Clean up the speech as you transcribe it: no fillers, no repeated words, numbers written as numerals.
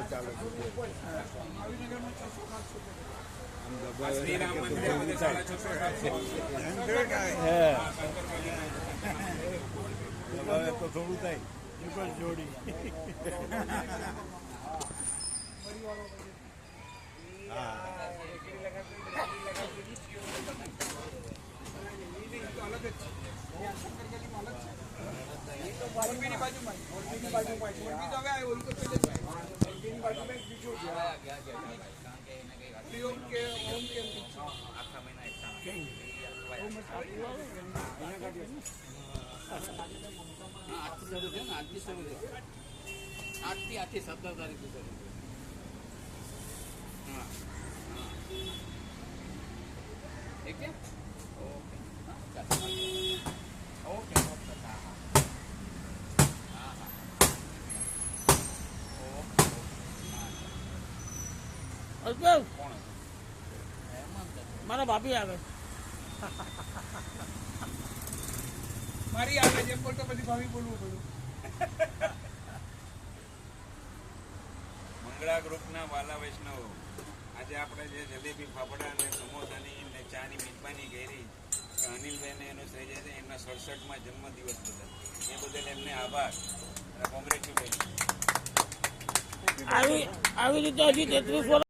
ચાલે શ્રીરામ મંદિર તો થોડું થાય જોડી આઠથી 17 તારીખ સુધી ઠીક છે. ઓકે ઓકે મારા ભાભી આવે મારી આવે જેમ બોલતો પછી ભાવી બોલવું પડ્યું. મંગળા ગ્રુપના વાલા વૈષ્ણવો, આજે આપણે જે જલેબી ફાફડા અને સમોસાની ને ચાની મિજબાની કરી અનિલભાઈને એનો શ્રેય છે. એમના 67માં જન્મદિવસ બદલ એ બદલ એમને આભાર અને કોંગ્રેચ્યુલેશન. આવી રીતે હજી 33 વર્ષ